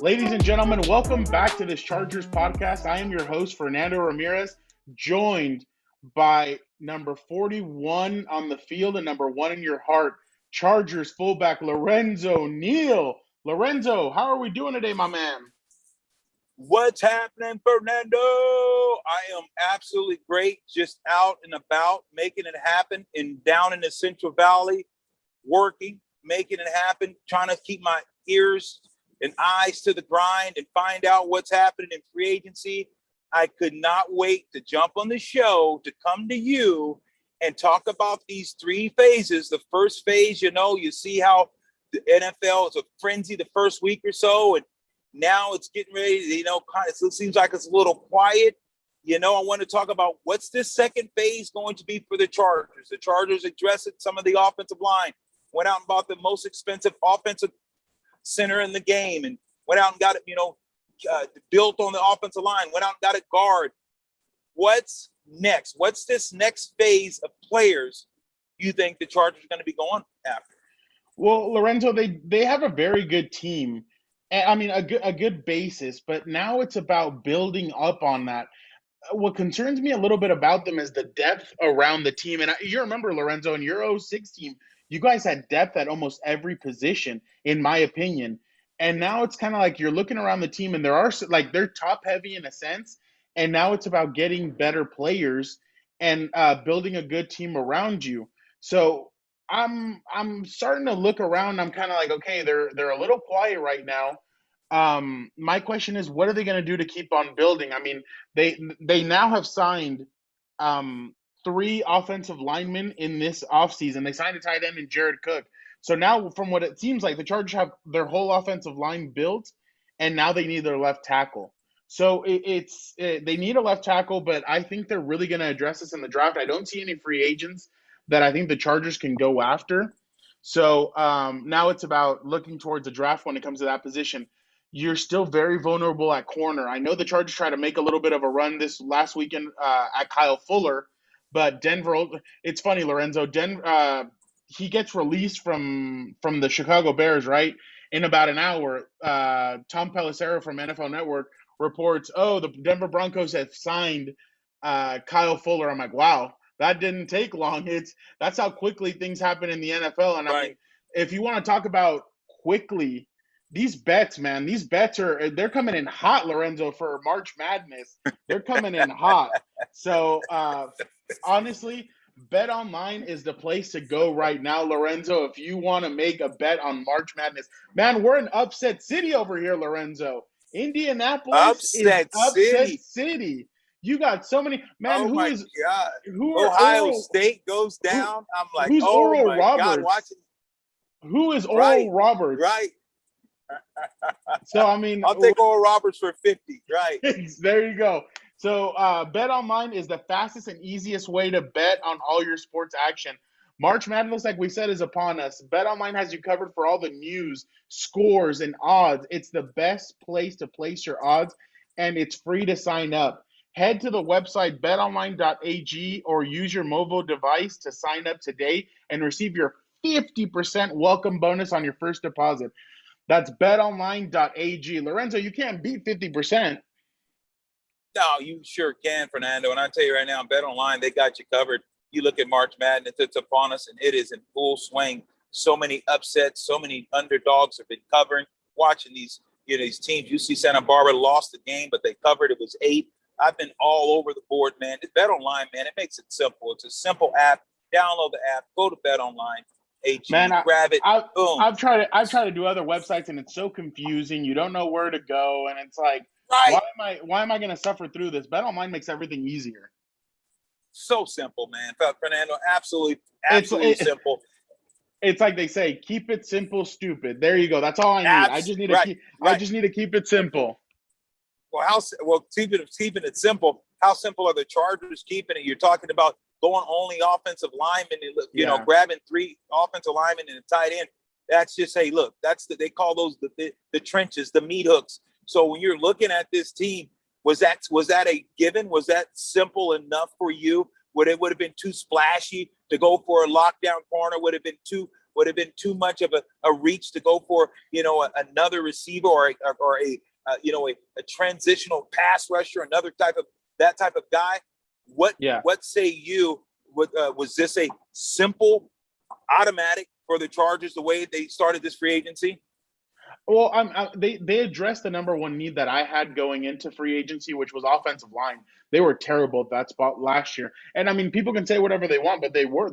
Ladies and gentlemen, welcome back to this Chargers podcast. I am your host, Fernando Ramirez, joined by number 41 on the field and number one in your heart, Chargers fullback Lorenzo Neal. Lorenzo, how are we doing today, my man? What's happening, Fernando? I am absolutely great. Just out and about, making it happen down in the Central Valley, working, making it happen, trying to keep my ears and eyes to the grind and find out what's happening in free agency. I could not wait to jump on the show to come to you and talk about these three phases. The first phase, you see how the NFL is a frenzy the first week or so, and now it's getting ready, it seems like it's a little quiet. I want to talk about what's this second phase going to be for the Chargers. The Chargers addressed some of the offensive line, went out and bought the most expensive offensive center in the game and went out and got it, built on the offensive line, went out and got a guard. What's next? What's this next phase of players you think the Chargers are going to be going after? Well, Lorenzo, they have a very good team. I mean, a good basis, but now it's about building up on that. What concerns me a little bit about them is the depth around the team. And you remember, Lorenzo, in your 06 team, you guys had depth at almost every position, in my opinion. And now it's kind of like you're looking around the team and they're top heavy in a sense. And now it's about getting better players and building a good team around you. So I'm starting to look around. I'm kind of like, okay, they're a little quiet right now. My question is, what are they going to do to keep on building? I mean, they now have signed 3 offensive linemen in this offseason. They signed a tight end in Jared Cook. So now, from what it seems like, the Chargers have their whole offensive line built, and now they need their left tackle. So they need a left tackle, but I think they're really going to address this in the draft. I don't see any free agents that I think the Chargers can go after. So now it's about looking towards the draft when it comes to that position. You're still very vulnerable at corner. I know the Chargers tried to make a little bit of a run this last weekend at Kyle Fuller, but Denver. It's funny, Lorenzo. He gets released from the Chicago Bears, right? In about an hour, Tom Pelissero from NFL Network reports, the Denver Broncos have signed Kyle Fuller. I'm like, wow, that didn't take long. That's how quickly things happen in the NFL. And right. I mean, if you want to talk about quickly, these bets, man, they're coming in hot, Lorenzo, for March Madness. They're coming in hot. So honestly, BetOnline is the place to go right now, Lorenzo, if you want to make a bet on March Madness. Man, we're in upset city over here, Lorenzo. Indianapolis is upset city. You got so many, man. Ohio State goes down. I'm like, who's Oral Roberts? God, watching. Who is Oral Roberts? Right. So I mean, I'll take Oral Roberts for 50. Right. There you go. So BetOnline is the fastest and easiest way to bet on all your sports action. March Madness, like we said, is upon us. BetOnline has you covered for all the news, scores, and odds. It's the best place to place your odds, and it's free to sign up. Head to the website betonline.ag or use your mobile device to sign up today and receive your 50% welcome bonus on your first deposit. That's betonline.ag. Lorenzo, you can't beat 50%. No, you sure can, Fernando. And I tell you right now, BetOnline, they got you covered. You look at March Madness, it's upon us, and it is in full swing. So many upsets, so many underdogs have been covering, watching these teams. You see Santa Barbara lost the game, but they covered. It was 8. I've been all over the board, man. It's BetOnline, man. It makes it simple. It's a simple app. Download the app. Go to BetOnline. Grab it. Boom. I've tried to do other websites, and it's so confusing. You don't know where to go, and it's like, right. Why am I going to suffer through this? BetOnline makes everything easier. So simple, man. Fernando, absolutely simple. It's like they say, keep it simple, stupid. There you go. That's all I need. I just need to keep it simple. Well, keeping it simple. How simple are the Chargers keeping it? You're talking about going only offensive linemen, and grabbing 3 offensive linemen and a tight end. That's just, hey, look, they call those the trenches, the meat hooks. So when you're looking at this team, was that a given? Was that simple enough for you? Would it have been too splashy to go for a lockdown corner? Would it have been too would have been too much of a reach to go for, another receiver or a transitional pass rusher, another type of that type of guy. What say you? Was this a simple automatic for the Chargers the way they started this free agency? Well, they addressed the number one need that I had going into free agency, which was offensive line. They were terrible at that spot last year. And I mean, people can say whatever they want, but they were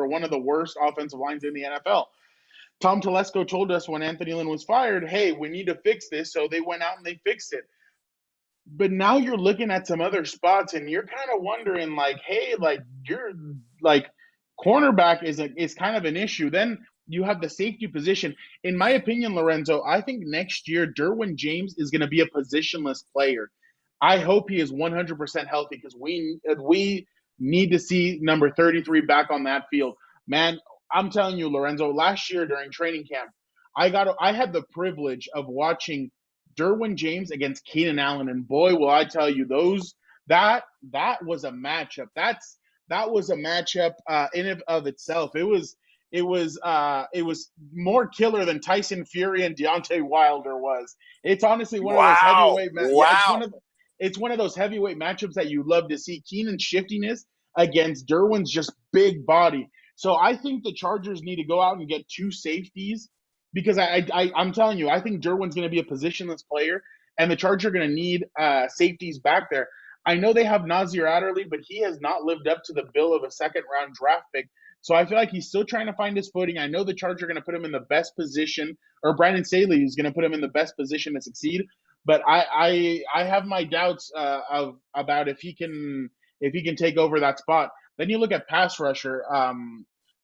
one of the worst offensive lines in the NFL. Tom Telesco told us when Anthony Lynn was fired, hey, we need to fix this. So they went out and they fixed it. But now you're looking at some other spots and you're kind of wondering, like, hey, like you're like cornerback is kind of an issue. Then you have the safety position. In my opinion, Lorenzo, I think next year Derwin James is going to be a positionless player. I hope he is 100% healthy because we need to see number 33 back on that field. Man, I'm telling you, Lorenzo, last year during training camp, I had the privilege of watching Derwin James against Keenan Allen, and boy, will I tell you, that was a matchup. That was a matchup in and of itself. It was more killer than Tyson Fury and Deontay Wilder was. It's honestly one of those heavyweight matchups. Wow. Yeah, it's one of those heavyweight matchups that you love to see. Keenan's shiftiness against Derwin's just big body. So I think the Chargers need to go out and get two safeties because I'm telling you, I think Derwin's going to be a positionless player, and the Chargers are going to need safeties back there. I know they have Nasir Adderley, but he has not lived up to the bill of a second-round draft pick. So I feel like he's still trying to find his footing. I know the Chargers are going to put him in the best position, or Brandon Staley is going to put him in the best position to succeed. But I have my doubts about if he can take over that spot. Then you look at pass rusher.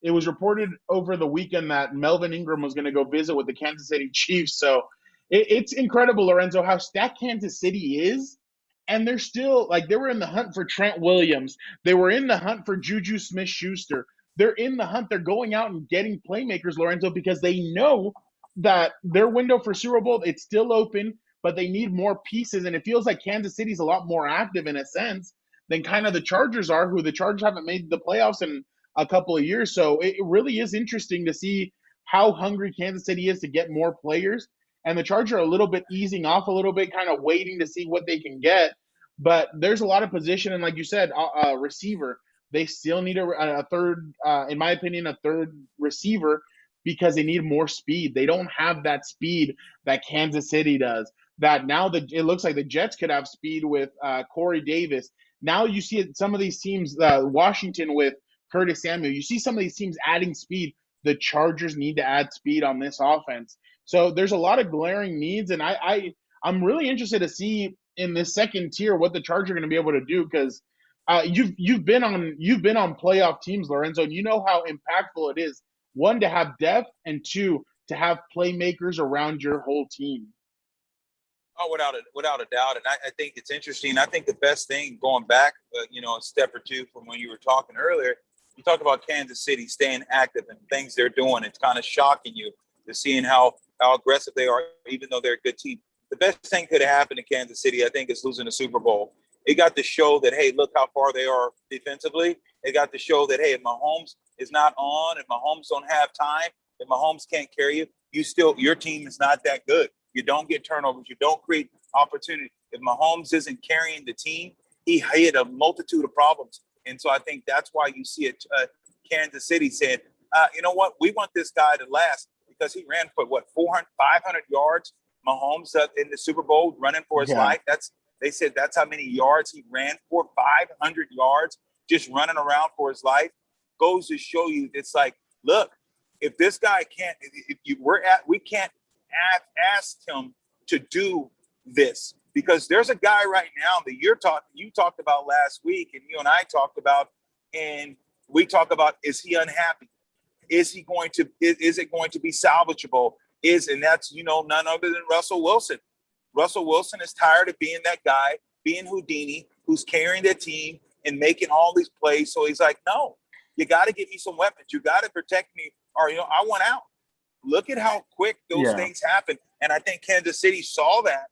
It was reported over the weekend that Melvin Ingram was going to go visit with the Kansas City Chiefs. So it's incredible, Lorenzo, how stacked Kansas City is. And they're still like they were in the hunt for Trent Williams. They were in the hunt for Juju Smith-Schuster. They're in the hunt. They're going out and getting playmakers, Lorenzo, because they know that their window for Super Bowl, it's still open, but they need more pieces. And it feels like Kansas City's a lot more active in a sense than kind of the Chargers are, who the Chargers haven't made the playoffs in a couple of years. So it really is interesting to see how hungry Kansas City is to get more players. And the Chargers are a little bit easing off a little bit, kind of waiting to see what they can get. But there's a lot of position. And like you said, receiver, they still need a third, in my opinion, a third receiver because they need more speed. They don't have that speed that Kansas City does. That now it looks like the Jets could have speed with Corey Davis. Now you see some of these teams, Washington with Curtis Samuel. You see some of these teams adding speed. The Chargers need to add speed on this offense. So there's a lot of glaring needs, and I'm really interested to see in this second tier what the Chargers are going to be able to do because you've been on playoff teams, Lorenzo, and you know how impactful it is. One, to have depth, and two, to have playmakers around your whole team. Oh, without a doubt. And I think it's interesting. I think the best thing going back, a step or two from when you were talking earlier, you talk about Kansas City staying active and things they're doing. It's kind of shocking you to seeing how aggressive they are, even though they're a good team. The best thing could have happened to Kansas City, I think, is losing the Super Bowl. It got to show that, hey, look how far they are defensively. It got to show that, hey, if Mahomes is not on, if Mahomes don't have time, if Mahomes can't carry you, your team is not that good. You don't get turnovers. You don't create opportunity. If Mahomes isn't carrying the team, he had a multitude of problems. And so I think that's why you see Kansas City saying, you know what, we want this guy to last because he ran for, 400, 500 yards, Mahomes in the Super Bowl running for his life. They said that's how many yards he ran for, 500 yards, just running around for his life. Goes to show you, it's like, look, if this guy can't, we can't ask him to do this because there's a guy right now that you talked about last week and you and I talked about, and we talk about, is he unhappy? Is it going to be salvageable? And that's, none other than Russell Wilson. Russell Wilson is tired of being that guy, being Houdini, who's carrying the team and making all these plays. So he's like, no, you got to give me some weapons. You got to protect me, or I want out. Look at how quick those things happen. And I think Kansas City saw that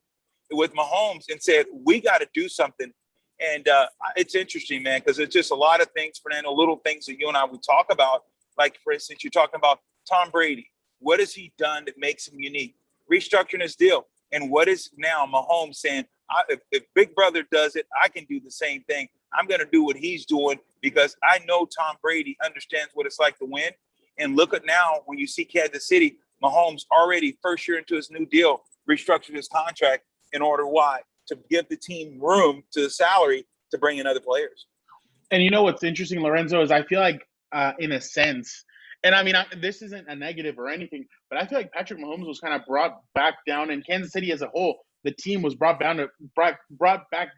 with Mahomes and said, we got to do something. And it's interesting, man, because it's just a lot of things, Fernando, little things that you and I would talk about. Like, for instance, you're talking about Tom Brady. What has he done that makes him unique? Restructuring his deal. And what is now Mahomes saying, if Big Brother does it, I can do the same thing. I'm going to do what he's doing because I know Tom Brady understands what it's like to win. And look at now, when you see Kansas City, Mahomes already first year into his new deal, restructured his contract in order why? To give the team room to the salary to bring in other players. And you know what's interesting, Lorenzo, is I feel like in a sense, and I mean, this isn't a negative or anything, but I feel like Patrick Mahomes was kind of brought back down, and Kansas City as a whole, the team was brought back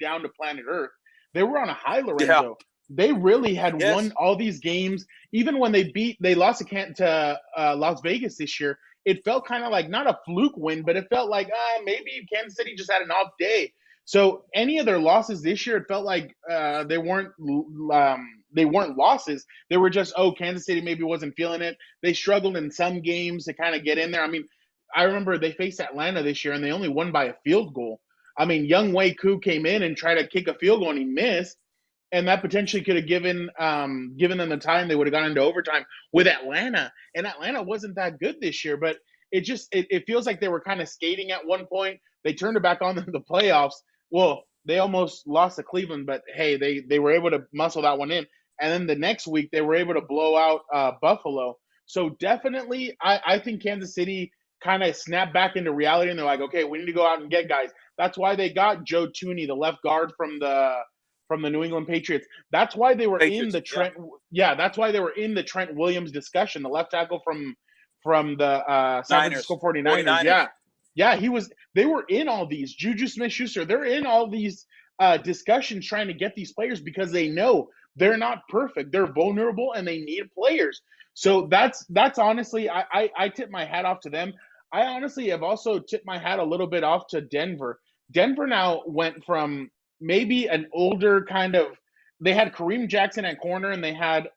down to planet Earth. They were on a high, Lorenzo. Yeah. They really had Yes. won all these games. Even when they lost to Las Vegas this year, it felt kind of like not a fluke win, but it felt like maybe Kansas City just had an off day. So any of their losses this year, it felt like they weren't losses. They were just, Kansas City maybe wasn't feeling it. They struggled in some games to kind of get in there. I mean, I remember they faced Atlanta this year and they only won by a field goal. I mean, Young Wei Koo came in and tried to kick a field goal and he missed, and that potentially could have given them the time. They would have gone into overtime with Atlanta, and Atlanta wasn't that good this year. But it feels like they were kind of skating at one point. They turned it back on in the playoffs. Well, they almost lost to Cleveland, but hey, they were able to muscle that one in. And then the next week, they were able to blow out Buffalo. So definitely, I think Kansas City kind of snapped back into reality, and they're like, okay, we need to go out and get guys. That's why they got Joe Thuney, the left guard from the New England Patriots. That's why they were in the Trent. Yeah, that's why they were in the Trent Williams discussion, the left tackle from the San Francisco 49ers. Yeah, they were in all these. Juju Smith-Schuster, they're in all these discussions trying to get these players because they know they're not perfect. They're vulnerable and they need players. So that's honestly, I tip my hat off to them. I honestly have also tipped my hat a little bit off to Denver. Denver now went from maybe an older kind of, they had Kareem Jackson at corner and they had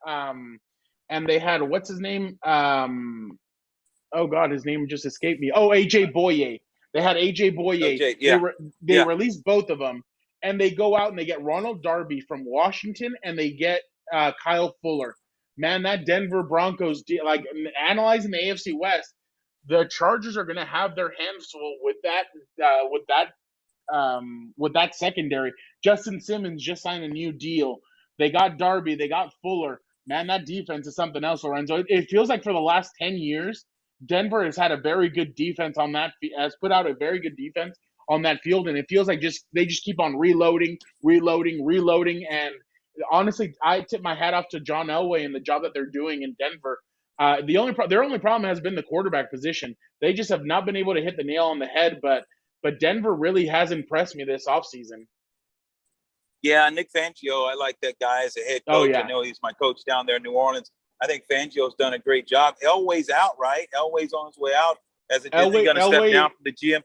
what's his name? Oh God, his name just escaped me. Oh, AJ Boye. They had AJ Boye. They released both of them, and they go out and they get Ronald Darby from Washington, and they get Kyle Fuller. Man, that Denver Broncos, like analyzing the AFC West, the Chargers are going to have their hands full with that secondary. Justin Simmons just signed a new deal. They got Darby. They got Fuller. Man, that defense is something else, Lorenzo. It feels like for the last 10 years, Denver has had a very good defense on that, has put out a very good defense on that field, and it feels like they just keep on reloading, and honestly, I tip my hat off to John Elway and the job that they're doing in Denver. Their only problem has been the quarterback position. They just have not been able to hit the nail on the head, but Denver really has impressed me this offseason. Yeah, Nick Fangio, I like that guy as a head coach. I know he's my coach down there in New Orleans. I think Fangio's done a great job. Elway's out, right? Elway's on his way out as a Disney, going to step down from the GM.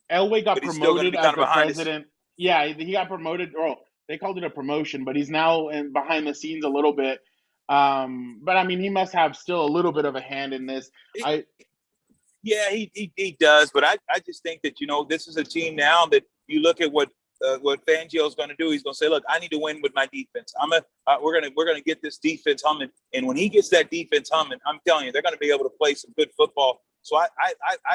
Elway got promoted as the president. Yeah, he got promoted. Oh, they called it a promotion, but he's now behind the scenes a little bit. But I mean, he must have still a little bit of a hand in this. Yeah, he does. But I just think that, this is a team now that you look at what Fangio's going to do. He's going to say, look, I need to win with my defense. We're going to get this defense humming. And when he gets that defense humming, I'm telling you, they're going to be able to play some good football. So I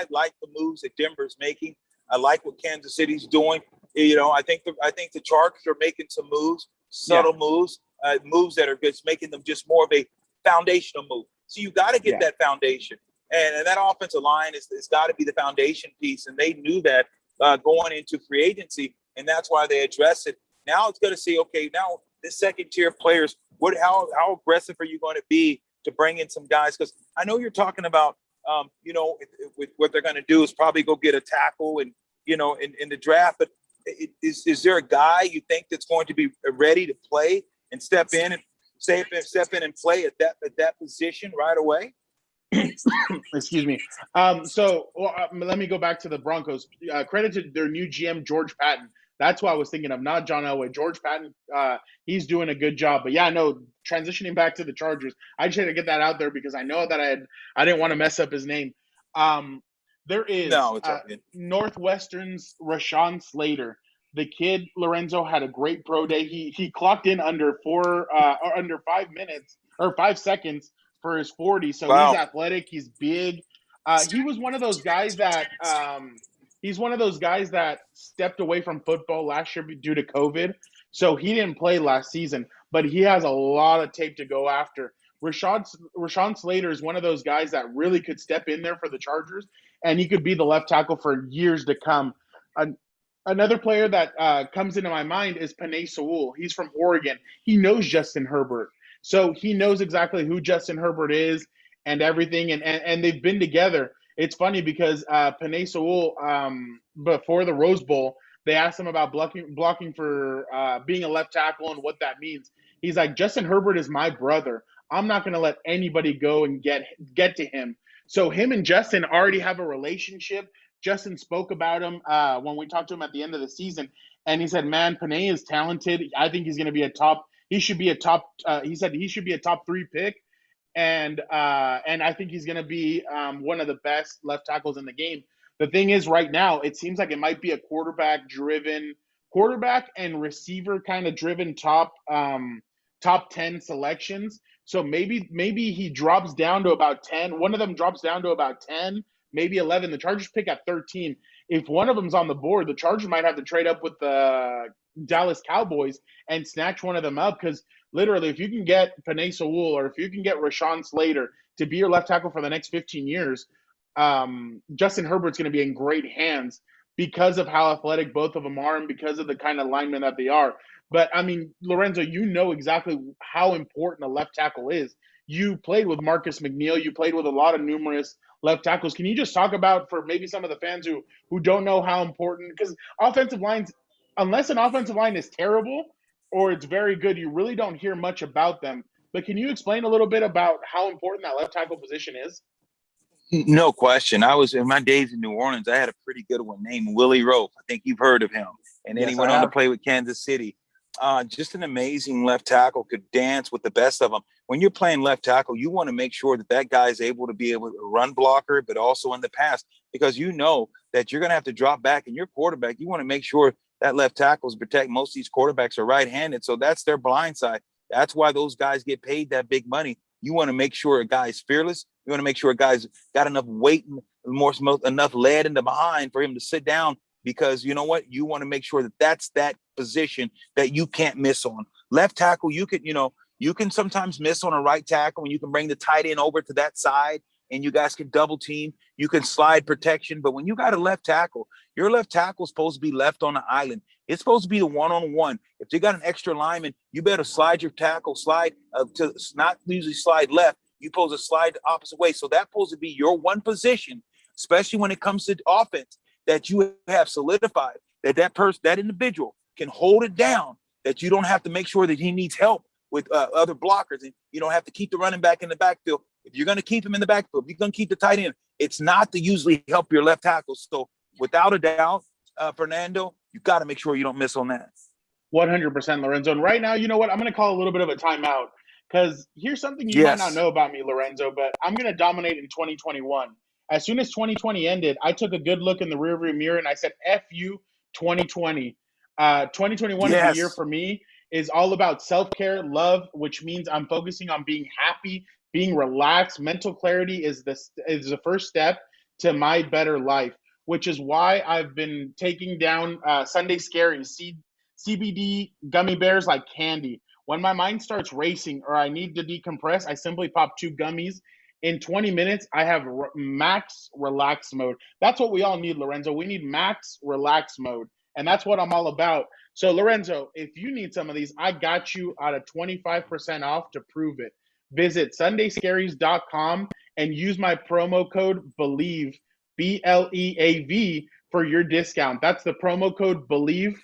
like the moves that Denver's making. I like what Kansas City's doing. I think the Chargers are making some moves, subtle moves, moves that are just making them just more of a foundational move. So you got to get that foundation. And that offensive line it's got to be the foundation piece. And they knew that going into free agency. And that's why they address it. Now it's going to see, okay, now the second tier players, how aggressive are you going to be to bring in some guys? Because I know you're talking about, with what they're going to do is probably go get a tackle and, in the draft. But is there a guy you think that's going to be ready to play and step in and play at that position right away? Excuse me. Let me go back to the Broncos. Credit to their new GM, George Patton. That's what I was thinking of, not John Elway. George Patton, he's doing a good job. But yeah, no, transitioning back to the Chargers, I just had to get that out there because I know that I didn't want to mess up his name. There is Northwestern's Rashawn Slater. The kid, Lorenzo, had a great pro day. He clocked in under 5 minutes or 5 seconds for his 40. So he's Wow. athletic. He's big. He was one of those guys that he's one of those guys that stepped away from football last year due to COVID. So he didn't play last season, but he has a lot of tape to go after. Rashawn Slater is one of those guys that really could step in there for the Chargers, and he could be the left tackle for years to come. Another player that comes into my mind is Penei Sewell. He's from Oregon. He knows Justin Herbert. So he knows exactly who Justin Herbert is and everything, and they've been together. It's funny because Penei Sewell, before the Rose Bowl, they asked him about blocking for being a left tackle and what that means. He's like, Justin Herbert is my brother. I'm not going to let anybody go and get to him. So him and Justin already have a relationship. Justin spoke about him when we talked to him at the end of the season, and he said, "Man, Penei is talented. I think he's going to be a top. He should be a top. He said he should be a top 3 pick, and I think he's going to be one of the best left tackles in the game." The thing is, right now, it seems like it might be a quarterback and receiver kind of driven top 10 selections. So maybe he drops down to about 10. One of them drops down to about 10, maybe 11. The Chargers pick at 13. If one of them's on the board, the Chargers might have to trade up with the Dallas Cowboys and snatch one of them up, because literally, if you can get Penei Sewell or if you can get Rashawn Slater to be your left tackle for the next 15 years, Justin Herbert's going to be in great hands because of how athletic both of them are and because of the kind of linemen that they are. But, I mean, Lorenzo, you know exactly how important a left tackle is. You played with Marcus McNeil. You played with a lot of numerous left tackles. Can you just talk about, for maybe some of the fans who don't know how important, because offensive lines, unless an offensive line is terrible or it's very good, you really don't hear much about them. But can you explain a little bit about how important that left tackle position is? No question. I was in my days in New Orleans. I had a pretty good one named Willie Rope. I think you've heard of him. And then Yes, he went on to play with Kansas City. Just an amazing left tackle, could dance with the best of them. When you're playing left tackle, you want to make sure that guy is able to be able to run blocker, but also in the pass, because you know that you're going to have to drop back, and your quarterback, you want to make sure that left tackles protect. Most of these quarterbacks are right-handed, so that's their blind side. That's why those guys get paid that big money. You want to make sure a guy's fearless. You want to make sure a guy's got enough weight and enough lead in the behind for him to sit down, because you know what? You want to make sure that that's that position that you can't miss on. Left tackle, you can sometimes miss on a right tackle, and you can bring the tight end over to that side and you guys can double team. You can slide protection. But when you got a left tackle, your left tackle is supposed to be left on the island. It's supposed to be the one-on-one. If you got an extra lineman, you better slide your tackle, to not usually slide left. You supposed to slide the opposite way. So that's supposed to be your one position, especially when it comes to offense, that you have solidified, that individual can hold it down, that you don't have to make sure that he needs help with other blockers, and you don't have to keep the running back in the backfield. If you're going to keep him in the backfield, if you're going to keep the tight end, it's not to usually help your left tackle. So without a doubt, Fernando, you got to make sure you don't miss on that. 100%, Lorenzo. And right now, you know what? I'm going to call a little bit of a timeout, because here's something you might not know about me, Lorenzo, but I'm going to dominate in 2021. As soon as 2020 ended, I took a good look in the rearview mirror and I said, F you, 2020. 2021 is the year for me. Is all about self-care, love, which means I'm focusing on being happy, being relaxed. Mental clarity is the first step to my better life, which is why I've been taking down Sunday Scaries, CBD gummy bears like candy. When my mind starts racing or I need to decompress, I simply pop 2 gummies. In 20 minutes, I have max relax mode. That's what we all need, Lorenzo. We need max relax mode, and that's what I'm all about. So, Lorenzo, if you need some of these, I got you at a 25% off to prove it. Visit sundayscaries.com and use my promo code BELIEVE, BLEAV, for your discount. That's the promo code BELIEVE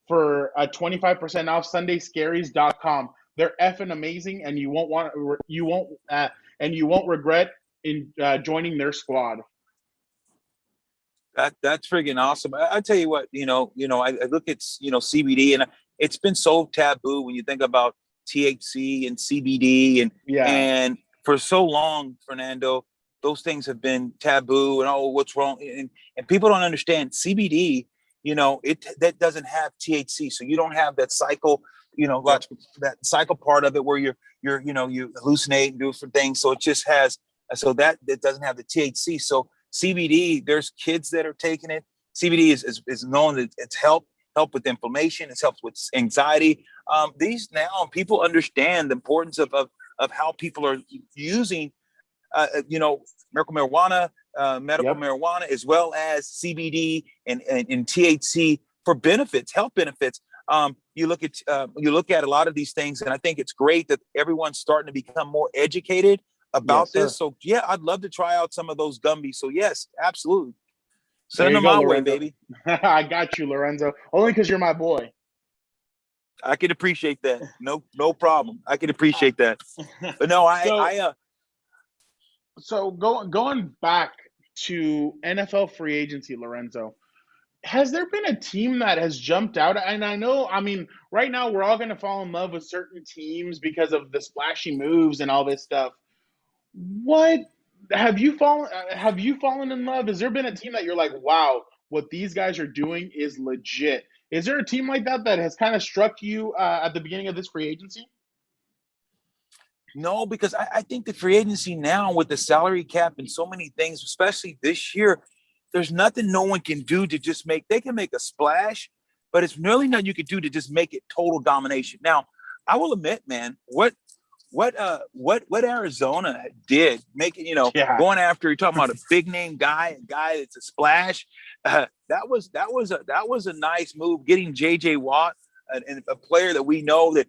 for a 25% off. Sundayscaries.com. They're effing amazing, and you won't regret in joining their squad. That's friggin' awesome. I tell you what, I look at, CBD, and it's been so taboo when you think about THC and CBD, and for so long, Fernando, those things have been taboo, and what's wrong? And people don't understand CBD that doesn't have THC, so you don't have that cycle, Yep. that cycle part of it where you hallucinate and do different things. So it just has, so that it doesn't have the THC. So CBD, there's kids that are taking it. CBD is known that it's help with inflammation. It's helped with anxiety. These now people understand the importance of how people are using, medical Yep. marijuana, as well as CBD and THC for benefits, health benefits. You look at a lot of these things, and I think it's great that everyone's starting to become more educated Yes, about sir. this. So yeah, I'd love to try out some of those gummies. So yes, absolutely, There send you them go, my way, Lorenzo. baby. I got you, Lorenzo. Only because you're my boy. I can appreciate that. No problem. I can appreciate that. But no, so going back to NFL free agency, Lorenzo, has there been a team that has jumped out? And I know, I mean, right now we're all going to fall in love with certain teams because of the splashy moves and all this stuff. What have you fallen in love? Has there been a team that you're like, wow, what these guys are doing is legit? Is there a team like that that has kind of struck you at the beginning of this free agency? No, because I think the free agency now with the salary cap and so many things, especially this year, there's nothing no one can do to just they can make a splash, but it's really nothing you can do to just make it total domination. Now, I will admit, man, what Arizona did, making, Yeah. going after, you're talking about a big name guy, a guy that's a splash. That was a nice move, getting JJ Watt, and a player that we know that,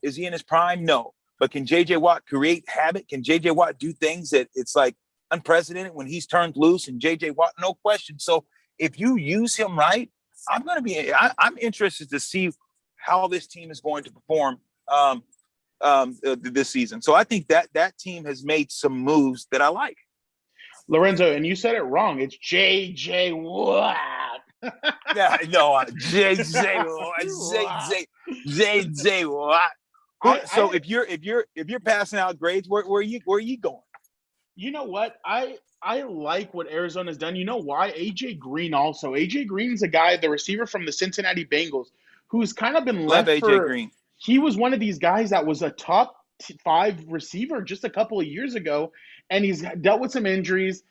is he in his prime? No. But can JJ Watt create habit? Can JJ Watt do things that it's like unprecedented when he's turned loose? And JJ Watt, no question. So if you use him right, I'm interested to see how this team is going to perform this season. So I think that team has made some moves that I like. Lorenzo, and you said it wrong. It's JJ Watt. Yeah, no, JJ Watt. So I if you're passing out grades, where are you going? you know what? I like what Arizona's done. You know why? AJ Green also. AJ Green's a guy, the receiver from the Cincinnati Bengals, who's kind of been Love left AJ for. Green. He was one of these guys that was a top five receiver just a couple of years ago, and he's dealt with some injuries.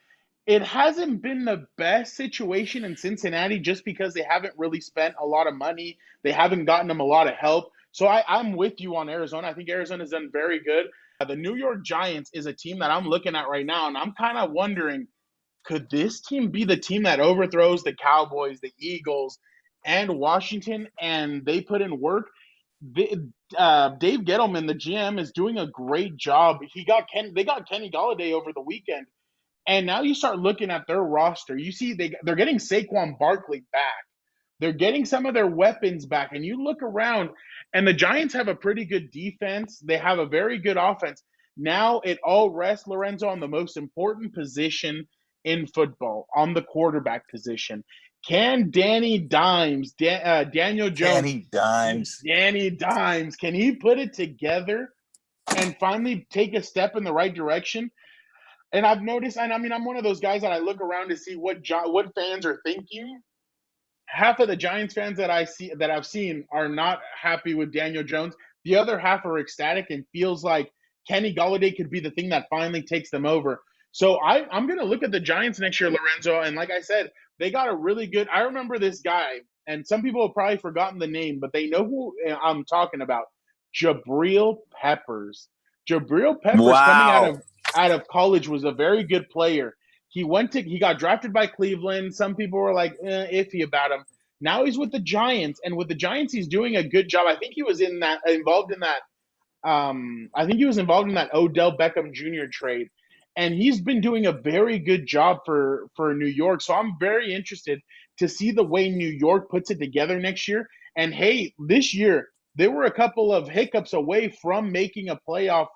It hasn't been the best situation in Cincinnati just because they haven't really spent a lot of money. They haven't gotten them a lot of help. So I'm with you on Arizona. I think Arizona's done very good. The New York Giants is a team that I'm looking at right now, and I'm kind of wondering, could this team be the team that overthrows the Cowboys, the Eagles, and Washington, and they put in work? Dave Gettleman, the GM, is doing a great job. They got Kenny Galladay over the weekend, and now you start looking at their roster. You see they're getting Saquon Barkley back. They're getting some of their weapons back. And you look around, and the Giants have a pretty good defense. They have a very good offense. Now it all rests, Lorenzo, on the most important position in football, on the quarterback position. Can Daniel Jones, Danny Dimes. Danny Dimes, can he put it together and finally take a step in the right direction? And I've noticed, and I mean, I'm one of those guys that I look around to see what fans are thinking. Half of the Giants fans that I've seen are not happy with Daniel Jones. The other half are ecstatic and feels like Kenny Galladay could be the thing that finally takes them over. So I'm going to look at the Giants next year, Lorenzo, and like I said, they got a really good. I remember this guy, and some people have probably forgotten the name, but they know who I'm talking about. Jabril Peppers. Jabril Peppers coming Wow. out of college was a very good player. He got drafted by Cleveland. Some people were like iffy about him. Now he's with the Giants, and with the Giants, he's doing a good job. I think he was involved in that. I think he was involved in that Odell Beckham Jr. trade, and he's been doing a very good job for New York. So I'm very interested to see the way New York puts it together next year. And hey, this year they were a couple of hiccups away from making a playoff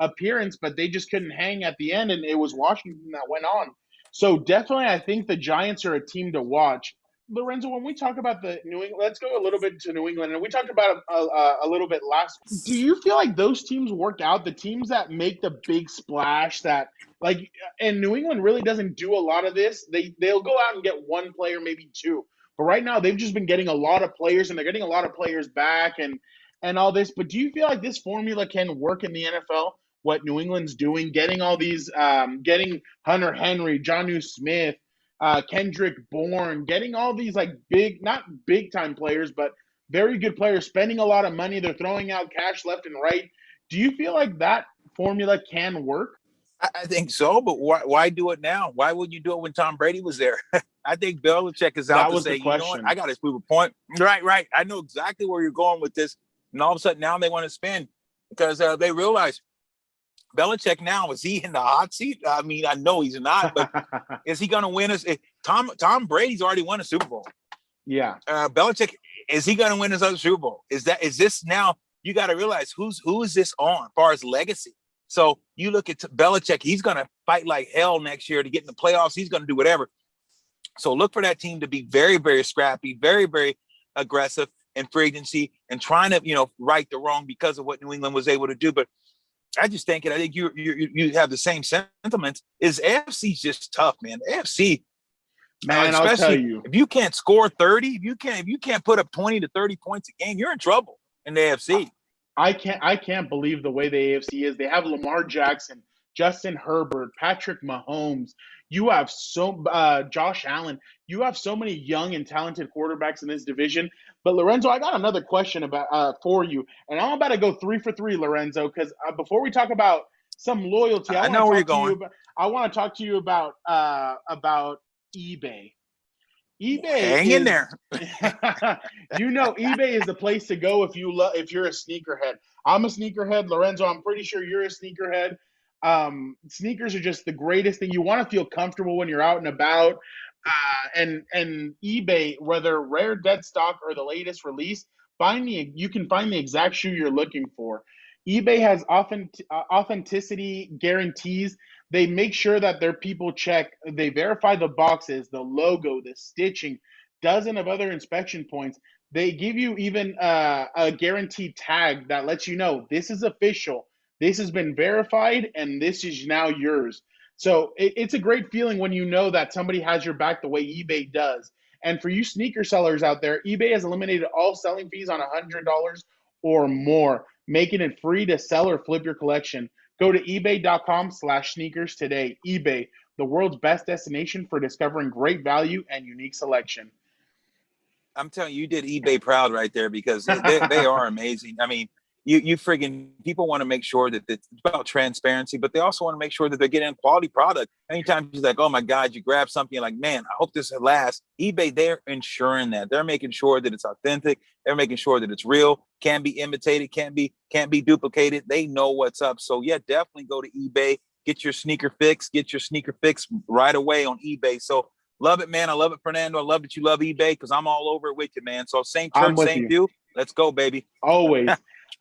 appearance, but they just couldn't hang at the end, and it was Washington that went on. So definitely, I think the Giants are a team to watch. Lorenzo, when we talk about the New England, let's go a little bit to New England, and we talked about it a little bit last. Do you feel like those teams work out? The teams that make the big splash, that like, and New England really doesn't do a lot of this. They'll go out and get one player, maybe two. But right now, they've just been getting a lot of players, and they're getting a lot of players back, and all this. But do you feel like this formula can work in the NFL? What New England's doing, getting all these, getting Hunter Henry, Jonnu Smith, Kendrick Bourne, getting all these like big, not big time players, but very good players, spending a lot of money. They're throwing out cash left and right. Do you feel like that formula can work? I think so, but why do it now? Why wouldn't you do it when Tom Brady was there? I think Belichick is out That to was the say, you know what, question. I got to prove a point. Right, right. I know exactly where you're going with this. And all of a sudden now they want to spin because they realize Belichick now, is he in the hot seat? I mean, I know he's not, but is he going to win us? Tom Brady's already won a Super Bowl. Yeah. Belichick, is he going to win his other Super Bowl? Is this now? You got to realize who is this on as far as legacy. So you look at Belichick, he's going to fight like hell next year to get in the playoffs. He's going to do whatever. So look for that team to be very, very scrappy, very, very aggressive in free agency and trying to, right the wrong because of what New England was able to do. But I think you have the same sentiments. Is AFC's just tough, man. AFC, Man, I'll tell especially you. if you can't score 30, if you can't put up 20 to 30 points a game, you're in trouble in the AFC. I can't believe the way the AFC is. They have Lamar Jackson, Justin Herbert, Patrick Mahomes. You have Josh Allen. You have so many young and talented quarterbacks in this division. But Lorenzo, I got another question about for you, and I'm about to go 3 for 3, Lorenzo, because before we talk about some loyalty, I know where you're going. I want to talk to you about eBay. eBay Hang in is there. eBay is the place to go if you're a sneakerhead. I'm a sneakerhead, Lorenzo. I'm pretty sure you're a sneakerhead. Sneakers are just the greatest thing. You want to feel comfortable when you're out and about. And eBay, whether rare dead stock or the latest release, you can find the exact shoe you're looking for. eBay has authenticity guarantees. They make sure that their people check, they verify the boxes, the logo, the stitching, dozen of other inspection points. They give you even a guaranteed tag that lets you know this is official, this has been verified, and this is now yours. So it's a great feeling when you know that somebody has your back the way eBay does. And for you sneaker sellers out there, eBay has eliminated all selling fees on $100 or more, making it free to sell or flip your collection. Go to ebay.com/sneakers today. eBay, the world's best destination for discovering great value and unique selection. I'm telling you, you did eBay proud right there because they are amazing. I mean, you friggin' people want to make sure that it's about transparency, but they also want to make sure that they're getting a quality product. Anytime you're like, oh my God, you grab something, you're like, man, I hope this lasts. eBay, they're ensuring that. They're making sure that it's authentic. They're making sure that it's real, can't be imitated, can't be duplicated. They know what's up. So yeah, definitely go to eBay, get your sneaker fix right away on eBay. So love it, man. I love it, Fernando. I love that you love eBay because I'm all over it with you, man. So same I'm church, with same you. view. Let's go, baby. Always.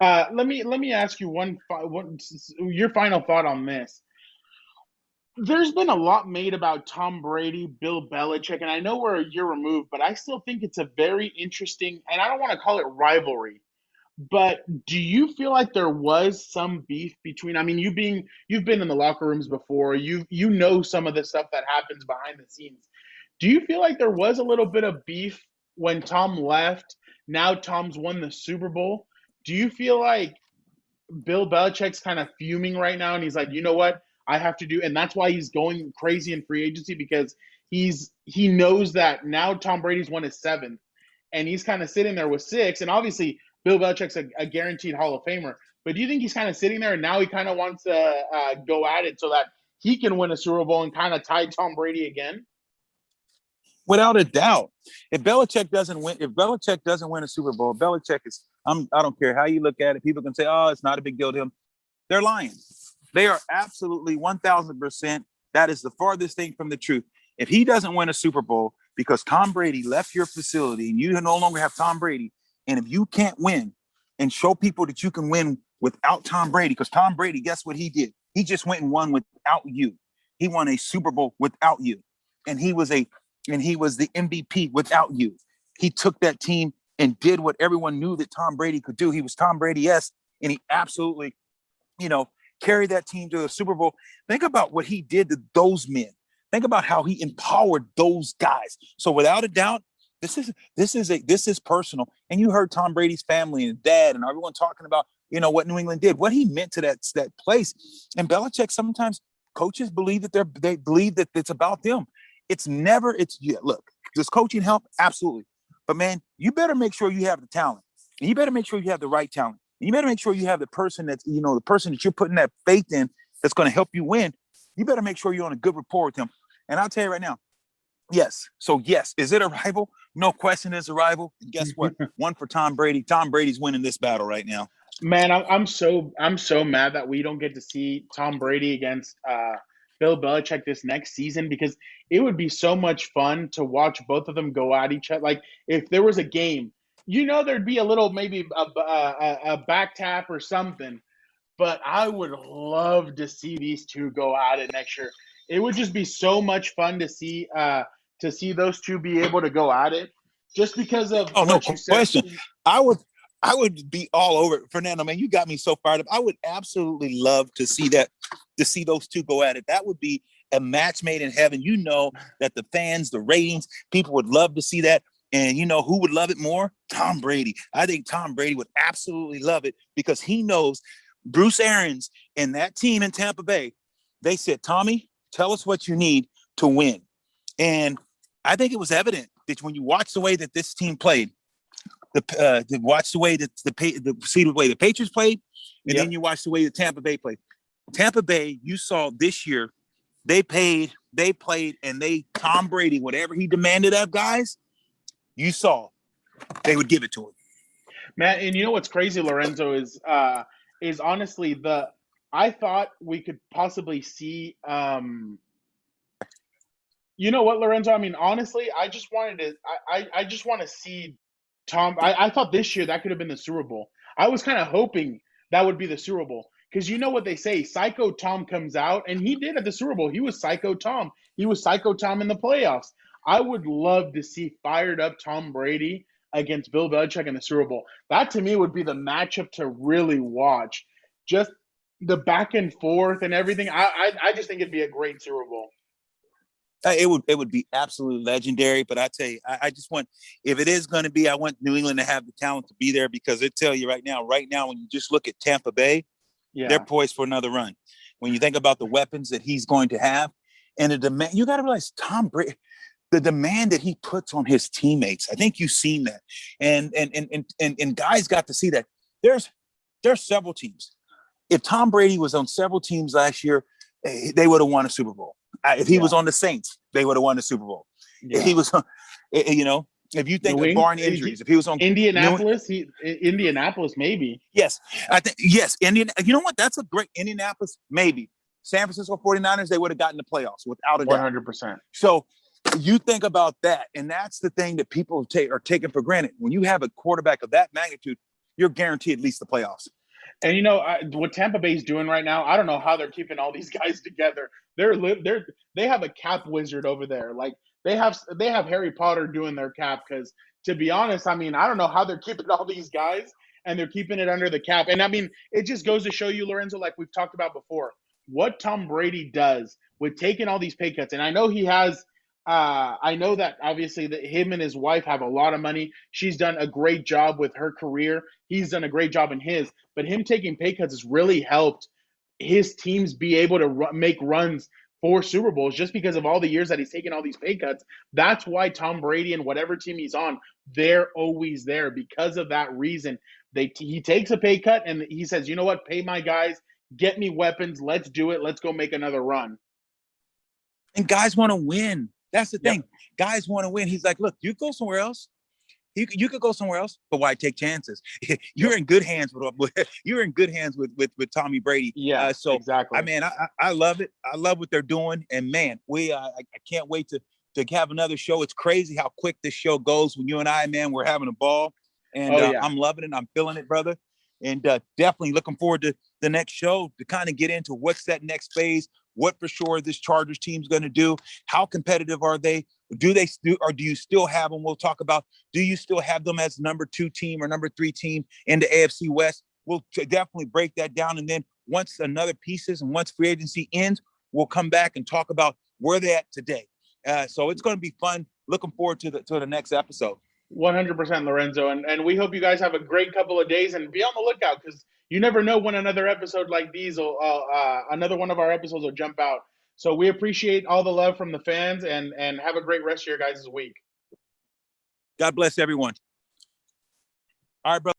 Let me ask you your final thought on this. There's been a lot made about Tom Brady, Bill Belichick, and I know we're a year removed, but I still think it's a very interesting, and I don't want to call it rivalry, but do you feel like there was some beef between? I mean, you've been in the locker rooms before. You know some of the stuff that happens behind the scenes. Do you feel like there was a little bit of beef when Tom left? Now Tom's won the Super Bowl. Do you feel like Bill Belichick's kind of fuming right now, and he's like, you know what, I have to do, and that's why he's going crazy in free agency because he knows that now Tom Brady's won his seventh, and he's kind of sitting there with six, and obviously Bill Belichick's a guaranteed Hall of Famer. But do you think he's kind of sitting there, and now he kind of wants to go at it so that he can win a Super Bowl and kind of tie Tom Brady again? Without a doubt. If Belichick doesn't win a Super Bowl, Belichick is, I don't care how you look at it. People can say, oh, it's not a big deal to him. They're lying. They are absolutely 1000%. That is the farthest thing from the truth. If he doesn't win a Super Bowl because Tom Brady left your facility and you no longer have Tom Brady, and if you can't win and show people that you can win without Tom Brady, because Tom Brady, guess what he did? He just went and won without you. He won a Super Bowl without you. And he was the MVP without you. He took that team and did what everyone knew that Tom Brady could do. He was Tom Brady-esque, and he absolutely, carried that team to the Super Bowl. Think about what he did to those men. Think about how he empowered those guys. So without a doubt, This is personal. And you heard Tom Brady's family and dad and everyone talking about, what New England did, what he meant to that place. And Belichick, sometimes coaches believe that they believe that it's about them. Look, does coaching help? Absolutely. But man, you better make sure you have the talent. And you better make sure you have the right talent. And you better make sure you have the person the person that you're putting that faith in that's going to help you win. You better make sure you're on a good rapport with him. And I'll tell you right now, yes. So yes, is it a rival? No question, it's a rival. And guess what? One for Tom Brady. Tom Brady's winning this battle right now. Man, I'm so mad that we don't get to see Tom Brady against Bill Belichick this next season, because it would be so much fun to watch both of them go at each other. Like, if there was a game, there'd be a little, maybe a back tap or something. But I would love to see these two go at it next year. It would just be so much fun to see those two be able to go at it, just because of what you said. Question. I would be all over it. Fernando, man, you got me so fired up. I would absolutely love to see those two go at it. That would be a match made in heaven. That the fans, the ratings, people would love to see that. And who would love it more? Tom Brady. I think Tom Brady would absolutely love it, because he knows Bruce Arians and that team in Tampa Bay. They said, Tommy, tell us what you need to win. And I think it was evident that when you watch the way that this team played, watch the way that the way the Patriots played, and then you watch the way that Tampa Bay played. Tampa Bay, you saw this year, they played, and Tom Brady, whatever he demanded of guys, you saw they would give it to him. Man, and what's crazy, Lorenzo, is honestly I thought we could possibly see what, Lorenzo? I mean, honestly, I just want to see Tom. I thought this year that could have been the Super Bowl. I was kind of hoping that would be the Super Bowl, because what they say, Psycho Tom comes out, and he did at the Super Bowl. He was Psycho Tom. He was Psycho Tom in the playoffs. I would love to see fired up Tom Brady against Bill Belichick in the Super Bowl. That, to me, would be the matchup to really watch. Just the back and forth and everything. I just think it'd be a great Super Bowl. It would be absolutely legendary. But I tell you, I just want, if it is going to be, I want New England to have the talent to be there, because they tell you right now, when you just look at Tampa Bay, they're poised for another run. When you think about the weapons that he's going to have and the demand, you got to realize Tom Brady, the demand that he puts on his teammates. I think you've seen that, and guys got to see that. There's several teams. If Tom Brady was on several teams last year, they would have won a Super Bowl. If he was on the Saints, they would have won the Super Bowl. If he was, if you think of barring injuries, if he was on Indianapolis, Indianapolis, maybe. Yes, I think, yes. You know what? That's a great Indianapolis, maybe. San Francisco 49ers, they would have gotten the playoffs without a doubt. 100%. So you think about that, and that's the thing that people are taking for granted. When you have a quarterback of that magnitude, you're guaranteed at least the playoffs. And what Tampa Bay is doing right now, I don't know how they're keeping all these guys together. They have a cap wizard over there. Like, they have Harry Potter doing their cap, because, to be honest, I mean, I don't know how they're keeping all these guys, and they're keeping it under the cap. And I mean, it just goes to show you, Lorenzo, like we've talked about before, what Tom Brady does with taking all these pay cuts. And I know he has. I know that obviously that him and his wife have a lot of money. She's done a great job with her career. He's done a great job in his. But him taking pay cuts has really helped his teams be able to make runs for Super Bowls, just because of all the years that he's taken all these pay cuts. That's why Tom Brady and whatever team he's on, they're always there, because of that reason. He takes a pay cut and he says, you know what, pay my guys, get me weapons, let's do it, let's go make another run. And guys want to win. That's the thing. Yep. Guys want to win. He's like, look, you go somewhere else. You could go somewhere else, but why take chances? You're in good hands with Tommy Brady. Yeah, so exactly. I mean, I love it. I love what they're doing, and man, I can't wait to have another show. It's crazy how quick this show goes when you and I, man, we're having a ball, and I'm loving it. I'm feeling it, brother, and definitely looking forward to the next show to kind of get into what's that next phase. What for sure this Chargers team's going to do? How competitive are they? Do you still have them? We'll talk about, do you still have them as number 2 team or number 3 team in the AFC West? We'll definitely break that down. And then once another pieces and once free agency ends, we'll come back and talk about where they're at today. So it's going to be fun. looking forward to the next episode. 100%, Lorenzo. And we hope you guys have a great couple of days, and be on the lookout, because you never know when another episode like these will, another one of our episodes will jump out. So we appreciate all the love from the fans, and have a great rest of your guys' week. God bless everyone. All right, brother.